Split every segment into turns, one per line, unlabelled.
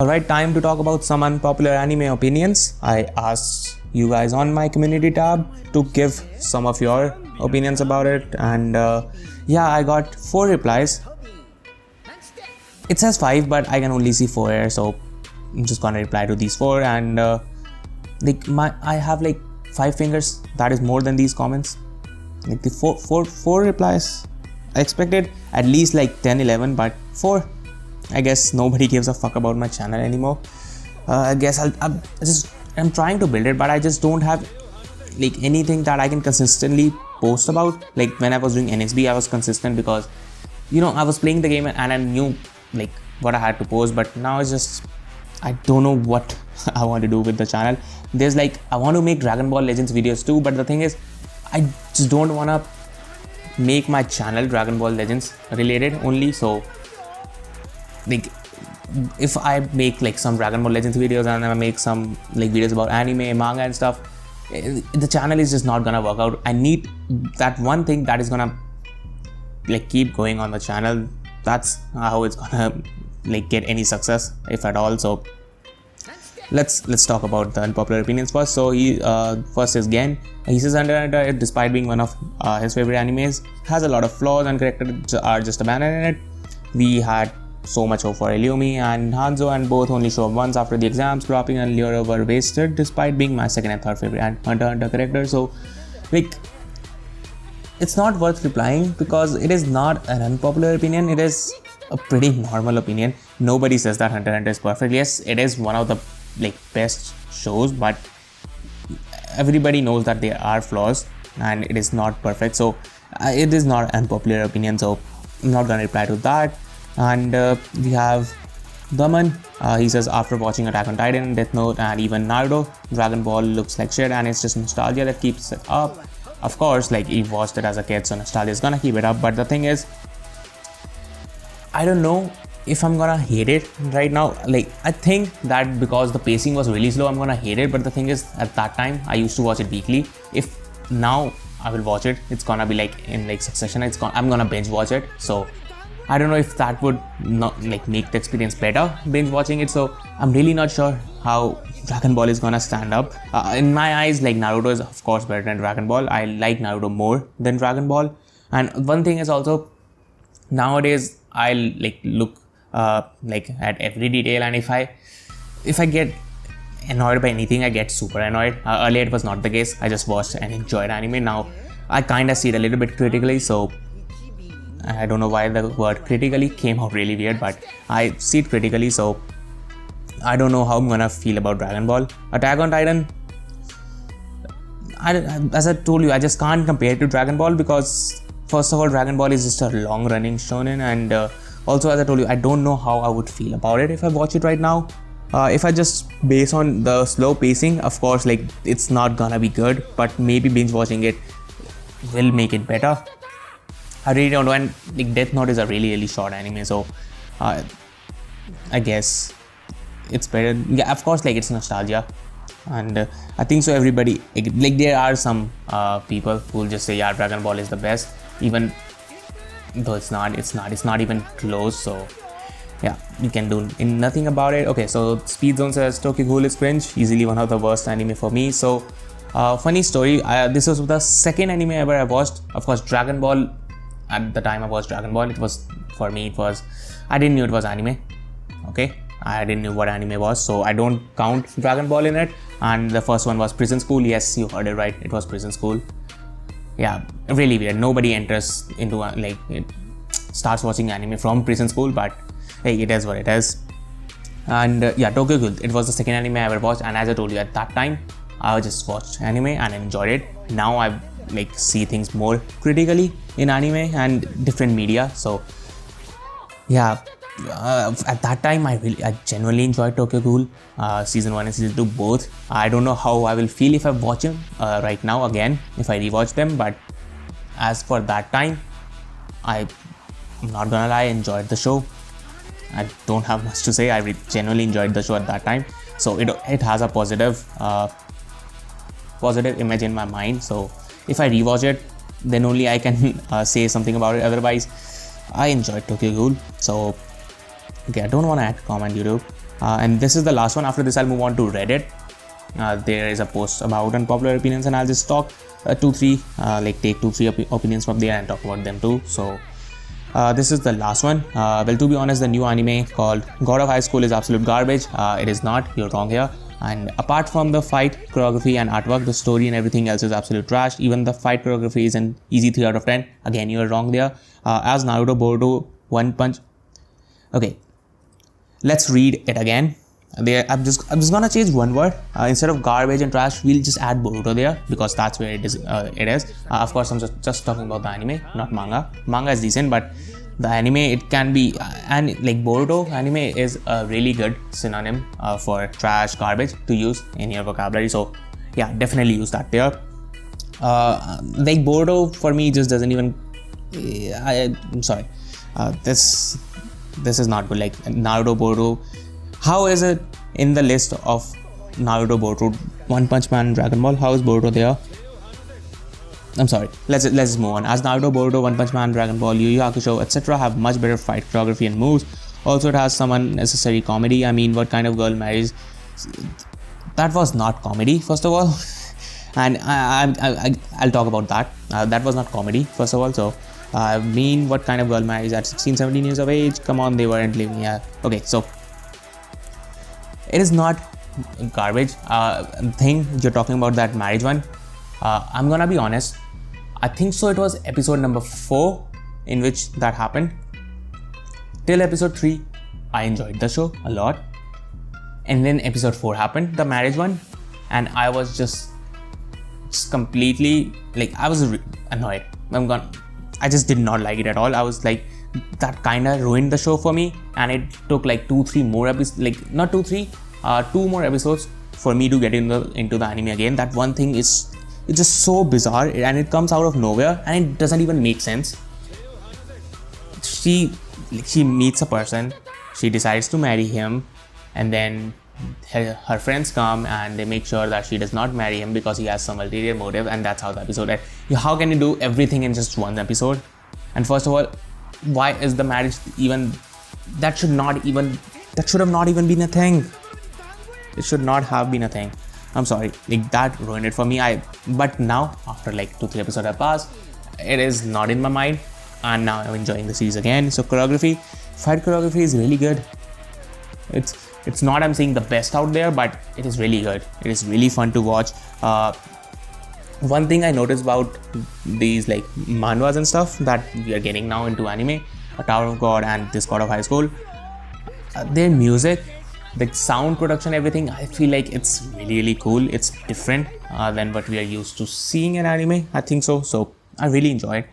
Alright, time to talk about some unpopular anime opinions. I asked you guys on my community tab to give some of your opinions about it, and yeah, I got 4 replies. It says 5, but I can only see 4 here, so I'm just gonna reply to these 4. And I have like 5 fingers. That is more than these comments. Like the four replies. I expected at least like 10, 11, but 4. I guess nobody gives a fuck about my channel anymore. I guess I'm trying to build it, but I just don't have like anything that I can consistently post about. Like when I was doing NXB, I was consistent because I was playing the game and I knew like what I had to post. But now it's just I don't know what I want to do with the channel. There's like I want to make Dragon Ball Legends videos too, but the thing is I just don't want to make my channel Dragon Ball Legends related only. So like if I make like some Dragon Ball Legends videos and I make some like videos about anime, manga and stuff, the channel is just not gonna work out. I need that one thing that is gonna like keep going on the channel. That's how it's gonna like get any success, if at all. So let's talk about the unpopular opinions first. So first is Gen. He says Hunter x Hunter, despite being one of his favorite animes, has a lot of flaws and characters are just abandoned in it. We had so much hope for Illumi and Hanzo, and both only show up once after the exams. Cropping and Lure were wasted, despite being my second and third favorite Hunter x Hunter characters. So like it's not worth replying because it is not an unpopular opinion. It is a pretty normal opinion. Nobody says that Hunter x Hunter is perfect. Yes, it is one of the like best shows, but everybody knows that there are flaws and it is not perfect. So it is not an unpopular opinion, so I'm not gonna reply to that. And we have Daman. He says after watching Attack on Titan, Death Note and even Naruto, Dragon Ball looks like shit and it's just nostalgia that keeps it up. Of course, like he watched it as a kid, so nostalgia is gonna keep it up. But the thing is, I don't know if I'm gonna hate it right now. Like I think that because the pacing was really slow, I'm gonna hate it. But the thing is, at that time I used to watch it weekly. If now I will watch it, it's gonna be like in like succession. I'm gonna binge watch it. So I don't know if that would not like make the experience better binge watching it. So I'm really not sure how Dragon Ball is gonna stand up. In my eyes, like Naruto is of course better than Dragon Ball. I like Naruto more than Dragon Ball. And one thing is also nowadays I like look like at every detail, and if I get annoyed by anything, I get super annoyed. Earlier it was not the case. I just watched and enjoyed anime. Now I kind of see it a little bit critically. So I don't know why the word critically came out really weird, but I see it critically. So I don't know how I'm gonna feel about Dragon Ball. Attack on Titan, as I told you, I just can't compare it to Dragon Ball because first of all, Dragon Ball is just a long running shonen, and also as I told you, I don't know how I would feel about it if I watch it right now. If I just base on the slow pacing, of course, like it's not gonna be good, but maybe binge watching it will make it better. I really don't know, and like Death Note is a really short anime, so I guess it's better. Yeah, of course, like it's nostalgia, and I think so. Everybody like there are some people who will just say, yeah, Dragon Ball is the best, even though it's not even close. So yeah, you can do nothing about it. Okay, so Speed Zone says Tokyo Ghoul is cringe, easily one of the worst anime for me. So funny story, this was the second anime ever I watched. Of course, Dragon Ball. At the time I watched Dragon Ball, I didn't know it was anime. Okay, I didn't know what anime was, so I don't count Dragon Ball in it. And the first one was Prison School. Yes, you heard it right, it was Prison School. Yeah, really weird. Nobody enters into starts watching anime from Prison School, but hey, it is what it is. And yeah, Tokyo Ghoul, it was the second anime I ever watched, and as I told you, at that time I just watched anime and enjoyed it. Now I like see things more critically in anime and different media. So yeah, at that time I genuinely enjoyed Tokyo Ghoul, season 1 and season 2 both. I don't know how I will feel if I watch them right now again, if I rewatch them, but as for that time, I'm not gonna lie, I enjoyed the show. I don't have much to say. I genuinely enjoyed the show at that time, so it has a positive image in my mind. So if I rewatch it, then only I can say something about it. Otherwise, I enjoyed Tokyo Ghoul. So okay, I don't want to add comment YouTube. And this is the last one. After this, I'll move on to Reddit. There is a post about unpopular opinions, and I'll just talk take 2-3 opinions from there and talk about them too. So this is the last one. Well, to be honest, the new anime called God of High School is absolute garbage. It is not. You're wrong here. And apart from the fight choreography and artwork, the story and everything else is absolute trash. Even the fight choreography is an easy 3 out of 10. Again, you're wrong there. As Naruto, Boruto, One Punch. Okay, let's read it again. I'm just gonna change one word. Instead of garbage and trash, we'll just add Boruto there because that's where it is. Of course, I'm just talking about the anime, not manga. Manga is decent, but the anime, it can be, and like Boruto anime is a really good synonym for trash, garbage to use in your vocabulary. So yeah, definitely use that there. Like Boruto for me just doesn't even. I'm sorry. This is not good. Like Naruto, Boruto. How is it in the list of Naruto, Boruto, One Punch Man, Dragon Ball? How is Boruto there? I'm sorry. Let's move on. As Naruto, Boruto, One Punch Man, Dragon Ball, Yu Yu Hakusho, etc. have much better fight choreography and moves. Also, it has some unnecessary comedy. I mean, what kind of girl marries? That was not comedy, first of all. And I'll talk about that. That was not comedy, first of all. So, I mean, what kind of girl marries at 16, 17 years of age? Come on, they weren't living here. Okay, so it is not garbage thing. You're talking about that marriage one. I'm gonna be honest. I think so. It was episode number 4 in which that happened. Till episode 3, I enjoyed the show a lot. And then episode 4 happened, the marriage one, and I was just completely like, I was annoyed. I just did not like it at all. I was like, that kind of ruined the show for me, and it took like 2-3 more episodes, like not 2-3, 2 more episodes for me to get into the anime again. That one thing it's just so bizarre, and it comes out of nowhere, and it doesn't even make sense. She meets a person, she decides to marry him, and then her friends come and they make sure that she does not marry him because he has some ulterior motive, and that's how the episode ends. How can you do everything in just one episode? And first of all, why is the marriage even? That should have not even been a thing. It should not have been a thing. I'm sorry, like that ruined it for me. But now after like 2-3 episodes have passed, it is not in my mind, and now I'm enjoying the series again. So fight choreography is really good. It's not, I'm saying, the best out there, but it is really good. It is really fun to watch. One thing I noticed about these like manhwas and stuff that we are getting now into anime, a Tower of God and this God of High School, their music, the sound production, everything, I feel like it's really, really cool. It's different than what we are used to seeing in anime. I think so. So I really enjoyed.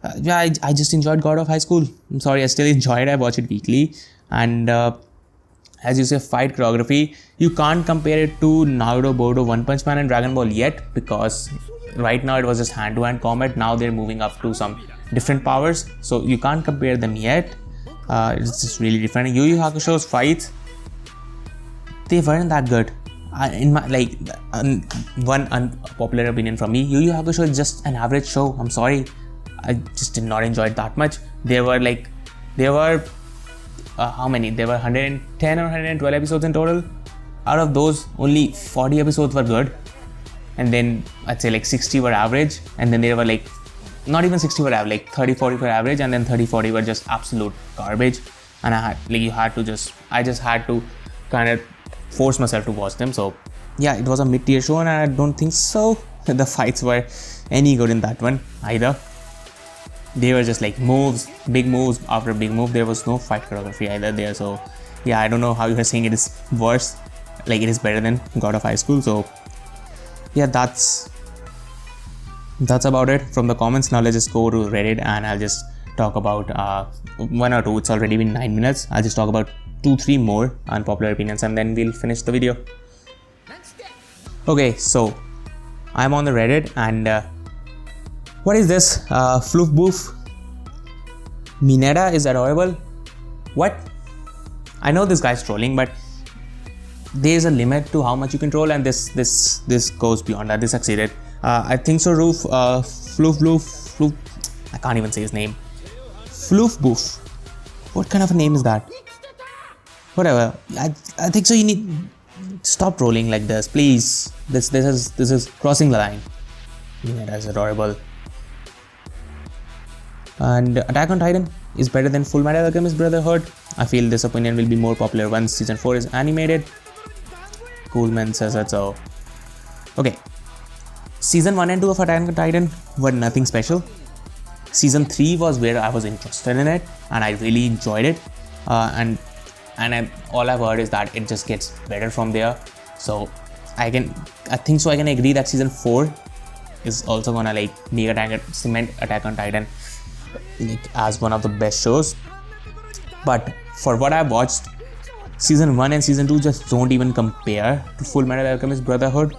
I just enjoyed God of High School. I'm sorry, I still enjoy it. I watch it weekly. And as you say, fight choreography, you can't compare it to Naruto, Boruto, One Punch Man and Dragon Ball yet, because right now it was just hand-to-hand combat. Now they're moving up to some different powers, so you can't compare them yet. It's just really different. Yu Yu Hakusho's fights, they weren't that good. In my one unpopular opinion from me, Yu Yu Hakusho is just an average show. I'm sorry, I just did not enjoy it that much. There were how many? There were 110 or 112 episodes in total. Out of those, only 40 episodes were good, and then I'd say like 60 were average, and then there were like not even 60 were average, like 30-40 were average, and then 30-40 were just absolute garbage. And I just had to kind of force myself to watch them. So yeah, it was a mid-tier show, and I don't think so the fights were any good in that one either. They were just like moves, big moves after big move. There was no fight choreography either there. So yeah, I don't know how you are saying it is worse, like it is better than God of High School. So yeah, that's about it from the comments. Now let's just go to Reddit, and I'll just talk about 1 or 2. It's already been 9 minutes. I'll just talk about 2-3 more unpopular opinions, and then we'll finish the video. Okay, so I'm on the Reddit, and what is this? Floof Boof. Mineta is adorable. What? I know this guy's trolling, but there's a limit to how much you can troll, and this goes beyond that. This succeeded. I think so. Floof. I can't even say his name. Floof Boof. What kind of a name is that? whatever. I think so. You need stop trolling like this, please. This is crossing the line. Yeah, that's adorable. And Attack on Titan is better than Full Metal Alchemist Brotherhood. I feel this opinion will be more popular once season 4 is animated. Coolman says that so. Okay. Season 1 and 2 of Attack on Titan were nothing special. Season 3 was where I was interested in it and I really enjoyed it. All I've heard is that it just gets better from there. So I think so I can agree that season 4 is also gonna like cement Attack on Titan like as one of the best shows. But for what I've watched, season 1 and season 2 just don't even compare to Full Metal Alchemist Brotherhood.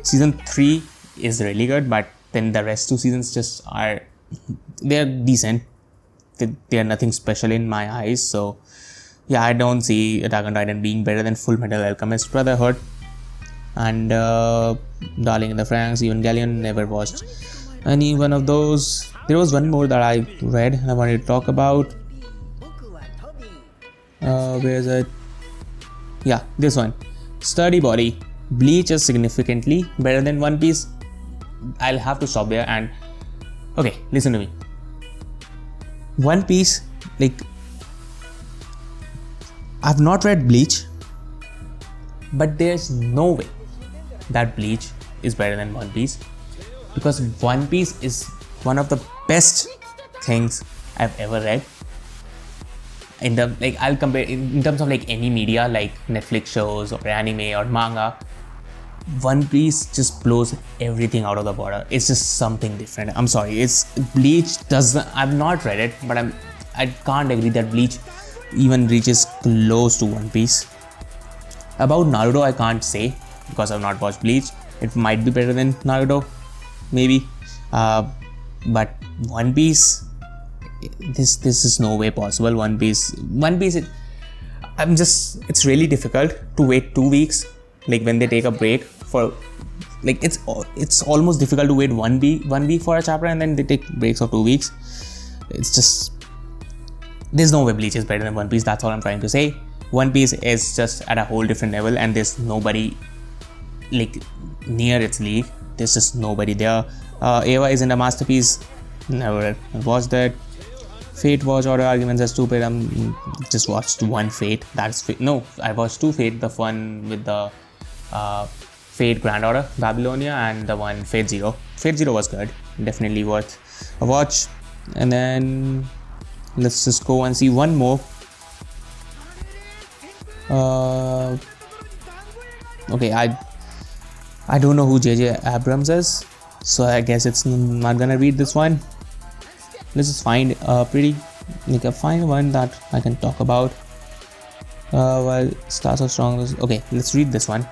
Season 3 is really good, but then the rest 2 seasons just are, they're decent. They're nothing special in my eyes. So yeah, I don't see Attack on Titan being better than Full Metal Alchemist Brotherhood. And Darling in the Franxx, Evangelion, never watched any one of those. There was one more that I read and I wanted to talk about. Where is it? Yeah, this one. Sturdy Body. Bleach is significantly better than One Piece. I'll have to stop there and okay, listen to me. One Piece, like, I've not read Bleach, but there's no way that Bleach is better than One Piece, because One Piece is one of the best things I've ever read. In the like, I'll compare in terms of like any media, like Netflix shows or anime or manga. One Piece just blows everything out of the water. It's just something different. I'm sorry. Bleach doesn't. I've not read it, but I can't agree that Bleach even reaches close to One Piece. About Naruto, I can't say because I've not watched Bleach. It might be better than Naruto, maybe. But One Piece, this is no way possible. One Piece. It's really difficult to wait 2 weeks. Like when they take a break for, like it's almost difficult to wait one week for a chapter and then they take breaks of 2 weeks. It's just, there's no way Bleach is better than One Piece. That's all I'm trying to say. One Piece is just at a whole different level and there's nobody like near its league. There's just nobody there. Eva isn't a masterpiece. Never watched that. Fate Watch Order Arguments are stupid. I'm just watched one Fate. No, I watched 2 Fate. The one with the Fate Grand Order Babylonia and the one Fate Zero. Fate Zero was good, definitely worth a watch. And then let's just go and see one more. Okay, I don't know who JJ Abrams is, so I guess it's not gonna read this one. Let's just find a find one that I can talk about. Well, Stars of Strong. Okay, let's read this one.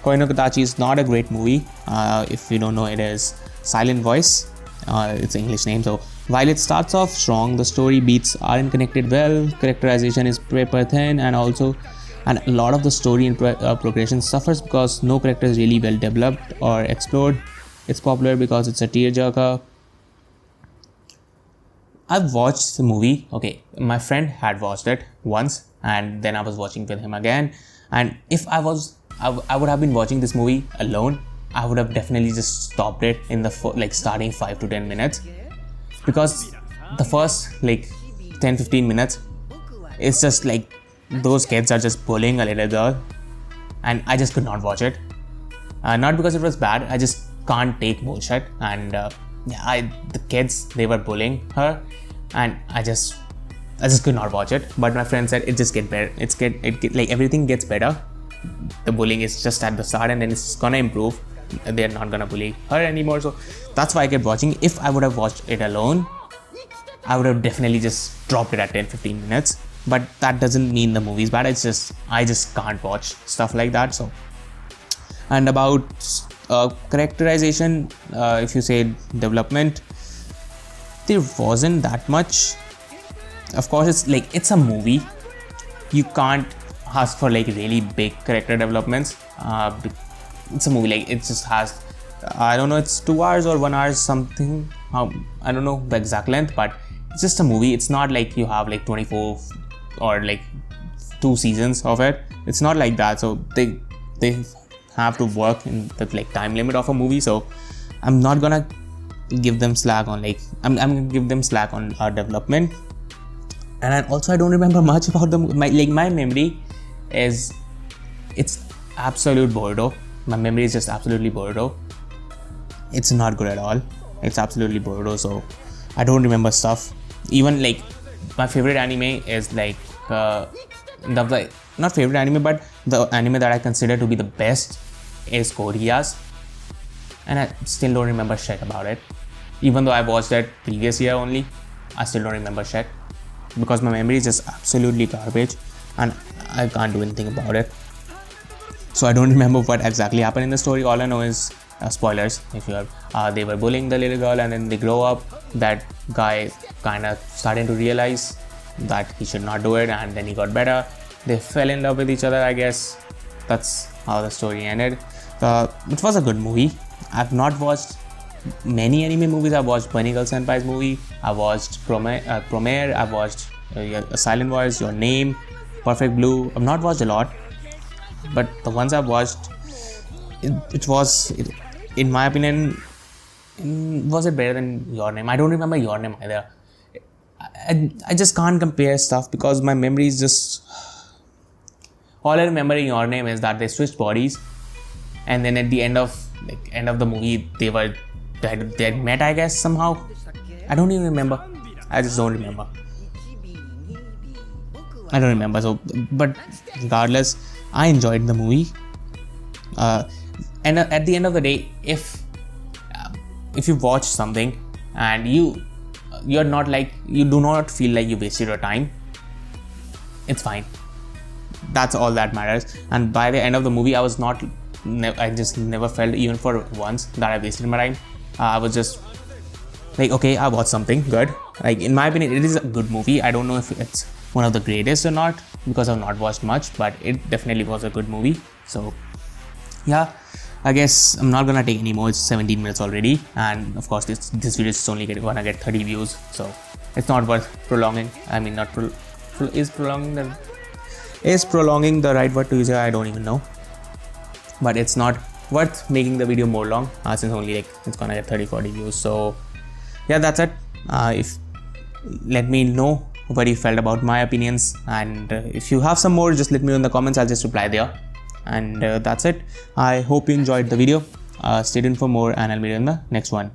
Koi no Katachi is not a great movie. If you don't know, it is Silent Voice. It's an English name. So while it starts off strong, the story beats aren't connected well. Characterization is paper thin, and a lot of the story and progression suffers because no character is really well developed or explored. It's popular because it's a tearjerker. I've watched the movie. Okay, my friend had watched it once and then I was watching with him again. And if I would have been watching this movie alone, I would have definitely just stopped it in the starting 5 to 10 minutes, because the first 10-15 minutes, it's just like those kids are just bullying a little girl and I just could not watch it. Not because it was bad, I just can't take bullshit. And the kids, they were bullying her and I just could not watch it. But my friend said it just get better. Everything gets better. The bullying is just at the start and then it's gonna improve. They're not gonna bully her anymore. So that's why I kept watching. If I would have watched it alone, I would have definitely just dropped it at 10-15 minutes. But that doesn't mean the movie's bad. It's just I just can't watch stuff like that. So, and about characterization, if you say development, there wasn't that much. Of course, it's a movie. You can't ask for really big character developments. It's a movie. It just has, I don't know, it's 2 hours or 1 hour something. I don't know the exact length, but it's just a movie. It's not like you have 24 or 2 seasons of it. It's not like that. So they have to work in the like time limit of a movie. So I'm not gonna give them slack on like I'm gonna give them slack on development. And I don't remember much about my memory is it's absolute Bordeaux. My memory is just absolutely Bordeaux. It's not good at all. It's absolutely Bordeaux. So I don't remember stuff. Even like my favorite anime is like not favorite anime, but the anime that I consider to be the best is Code Geass, and I still don't remember shit about it. Even though I watched that previous year only, I still don't remember shit because my memory is just absolutely garbage and I can't do anything about it. So I don't remember what exactly happened in the story. All I know is spoilers. If you are, they were bullying the little girl, and then they grow up. That guy kind of starting to realize that he should not do it, and then he got better. They fell in love with each other. I guess that's how the story ended. It was a good movie. I've not watched many anime movies. I watched Bunny Girl Senpai's movie. I watched Promare. I watched A Silent Voice, Your Name, Perfect Blue. I've not watched a lot, but the ones I've watched, in my opinion, was it better than Your Name? I don't remember Your Name either. I just can't compare stuff because my memory is just... All I remember in Your Name is that they switched bodies, and then at the end of the movie they had met, I guess, somehow. I don't even remember. I just don't remember. I don't remember. So, but regardless, I enjoyed the movie. And at the end of the day, if you watch something and you're not like, you do not feel like you wasted your time, it's fine. That's all that matters. And by the end of the movie, I just never felt even for once that I wasted my time. I was just like, okay, I watched something good. Like, in my opinion, it is a good movie. I don't know if it's one of the greatest or not because I've not watched much, but it definitely was a good movie. So yeah, I guess I'm not gonna take any more. It's 17 minutes already, and of course this video is only gonna get 30 views, so it's not worth prolonging. I mean, is prolonging the right word to use? I don't even know, but it's not worth making the video more long since only like it's gonna get 30-40 views. So yeah, that's it. Let me know what you felt about my opinions, and if you have some more, just let me know in the comments. I'll just reply there. And that's it. I hope you enjoyed the video. Stay tuned for more, and I'll meet you in the next one.